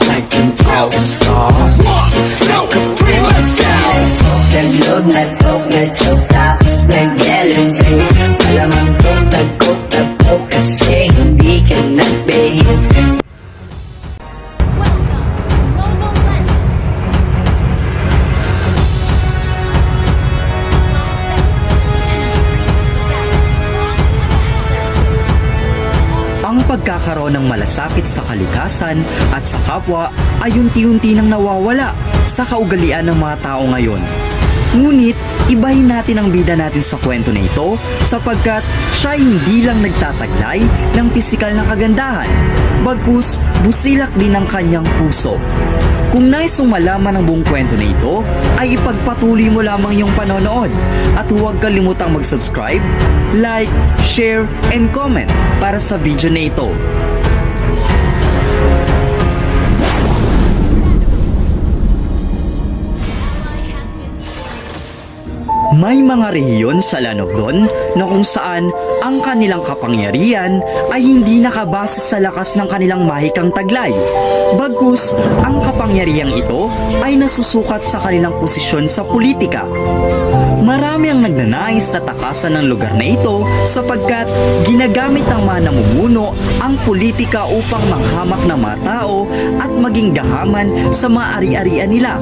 like an all-star, like a prima style. Naglog, nag-coke, nag-choke, tapos nag-yellow drink. Malamang coke, nag-coke, nag-coke, kasi hindi ka nag-behave. Ang pagkakaroon ng malasakit sa kalikasan at sa kapwa ay unti-unti nang nawawala sa kaugalian ng mga tao ngayon. Ngunit, ibahin natin ang bida natin sa kwento na ito sapagkat siya ay hindi lang nagtataglay ng pisikal na kagandahan, bagkus busilak din ang kanyang puso. Kung nais mong malaman ang buong kwento na ito, ay ipagpatuloy mo lamang yung panonood at huwag kalimutang mag-subscribe, like, share, and comment para sa video na ito. May mga rehiyon sa Lanogdon na kung saan ang kanilang kapangyarihan ay hindi nakabase sa lakas ng kanilang mahikang taglay. Bagkus, ang kapangyarihang ito ay nasusukat sa kanilang posisyon sa politika. Marami ang nagnanais na takasan ng lugar na ito sapagkat ginagamit ng mga namumuno ang politika upang manghamak ng mga tao at maging gahaman sa mga ari-arian nila.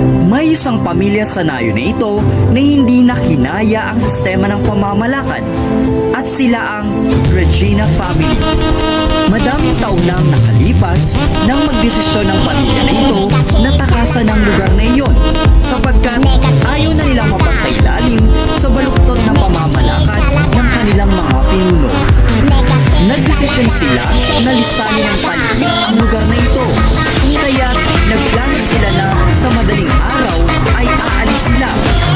May isang pamilya sa nayon na ito na hindi nakinaya ang sistema ng pamamalakad at sila ang Regina family. Madaming taon na ang nakalipas nang magdesisyon ng pamilya na ito na takasan ang lugar na iyon sapagkat ayaw na nilang mapasailalim sa baluktot na pamamalakad ng kanilang mga pinuno. Nagdesisyon sila na lisanin ng paligid ang lugar na ito. Kaya nagplano sila na sa madaling araw ay aalis sila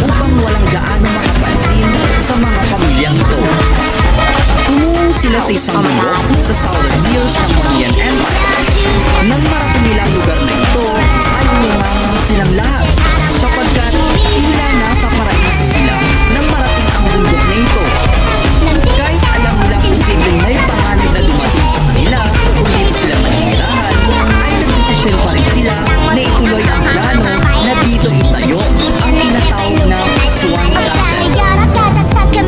upang walang gaano makapansin sa mga pamilyang ito. Tumungo sila sa isang bundok sa Southern Hills ng Korean Empire. Nang marating nila ang lugar na ito ay umangang silang lahat sapagkat tila nasa paraiso sila nang marating ang bundok na ito. Kahit alam nilang posibleng may panganib na dumating sa kanila kung dito sila manirahan, ay nagdesisyon pa rin sila na ituloy ang plano na dito itayo ang tinatawag na Swan Castle.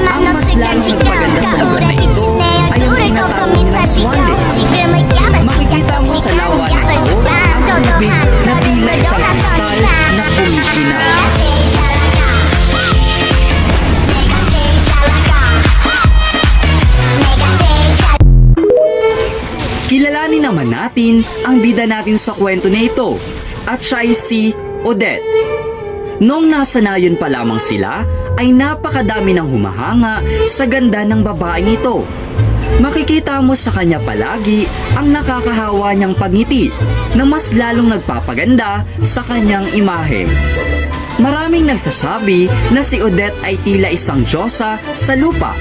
Ang mas lalong nagpaganda sa lugar na ito ay ang tinatawag nilang Swan Lake. Makikita mo sa lawa nito ang tubig na tila isang kristal na kumikinaw. Kilalanin naman natin ang bida natin sa kwento na ito at siya ay si Odette. Noong nasa nayon pa lamang sila ay napakadami ng humahanga sa ganda ng babaeng ito. Makikita mo sa kanya palagi ang nakakahawa niyang pagngiti na mas lalong nagpapaganda sa kanyang imahe. Maraming nagsasabi na si Odette ay tila isang diyosa sa lupa.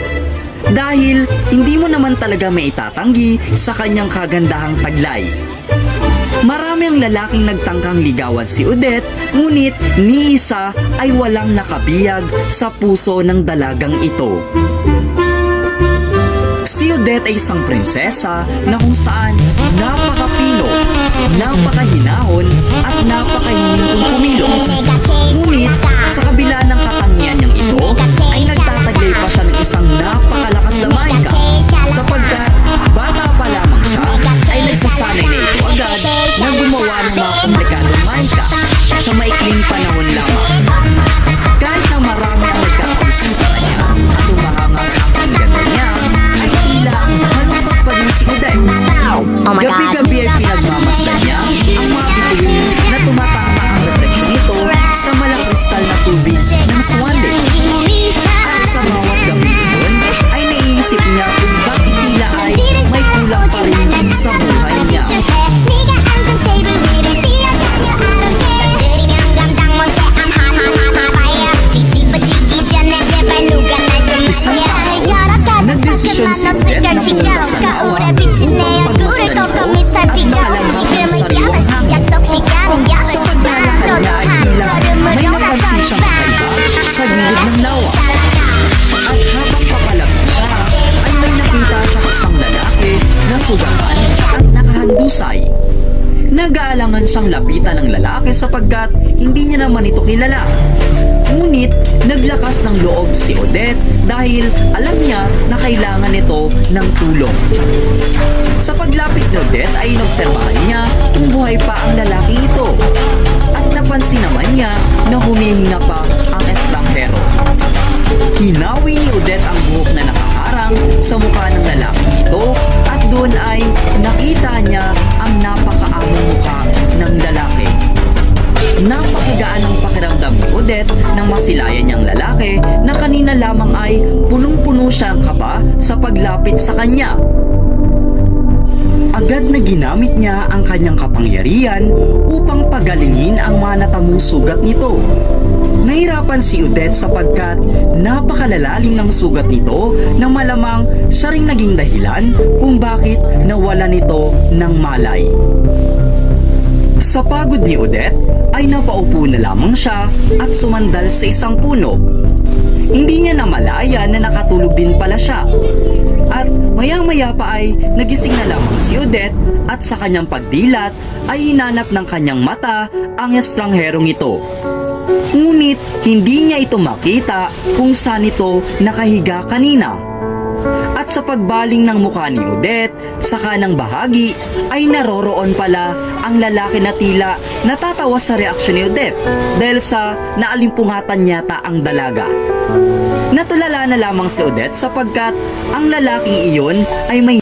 Dahil hindi mo naman talaga may itatanggi sa kanyang kagandahang taglay. Marami ang lalaking nagtangkang ligawan si Odette, ngunit ni isa ay walang nakabiyag sa puso ng dalagang ito. Si Odette ay isang prinsesa na kung saan napakapino, napakahinahon at napakahihintong kumilos. Ngunit sa kabila ng katangian niyang ito ay nagtataglay pa siya ng isang napakalakas na maika sapagkat bata pa lamang siya ay nagsasanay na ito agad na gumawa ng mga komplikadong maika sa maikling panahon lamang. Kahit na marami ang nagkakagusto sa kanya at umahanga sa ganda niya, ay tila malungkot pa din si Odette. Gabi-gabi ay pinagmamasdan niya ang mga bituin na tumatama ang refleksyon nito sa malakristal na tubig ng Swan Lake. At sa bawat gabi doon ay naiisip niya kung bakit tila ay may kulang pa rin sa buhay niya. Isang araw, nagdesisyon si Odette na pumunta sa lawa upang pagmasdan ito at makalanghap ng sariwang hangin. Sa paglalakad niya ay tila may napansin siyang kakaiba sa gilid ng lawa. At habang papalapit siya, ay may nakita siya isang lalaki na sugasan at nakahandusay mahusay. Nag-aalangan siyang lapitan ng lalaki sapagkat hindi niya naman ito kilala. Ngunit naglakas ng loob si Odette dahil alam niya na kailangan nito ng tulong. Sa paglapit ni Odette ay inobserbahan niya kung buhay pa ang lalaking ito. At napansin naman niya na humihinga pa ang estranghero. Hinawi ni Odette ang buhok na nakaharang sa mukha ng lalaking ito at doon ay nakita niya ang napakaamong mukha ng lalaki. Napakagaan ng pakiramdam ni Odette nang masilayan niyang lalaki na kanina lamang ay punong-puno siyang kaba sa paglapit sa kanya. Agad na ginamit niya ang kanyang kapangyarihan upang pagalingin ang mga natamong sugat nito. Nahirapan si Odette sapagkat napakalalalim ng sugat nito na malamang siya ring naging dahilan kung bakit nawala nito ng malay. Sa pagod ni Odette ay napaupo na lamang siya at sumandal sa isang puno. Hindi niya namalayan na nakatulog din pala siya. At maya-maya pa ay nagising na lamang si Odette at sa kanyang pagdilat ay hinanap ng kanyang mata ang estrangherong ito. Ngunit hindi niya ito makita kung saan ito nakahiga kanina. At sa pagbaling ng mukha ni Odette sa kanang bahagi ay naroroon pala ang lalaki na tila natatawa sa reaksyon ni Odette dahil sa naalimpungatan yata ang dalaga. Natulala na lamang si Odette sapagkat ang lalaking iyon ay may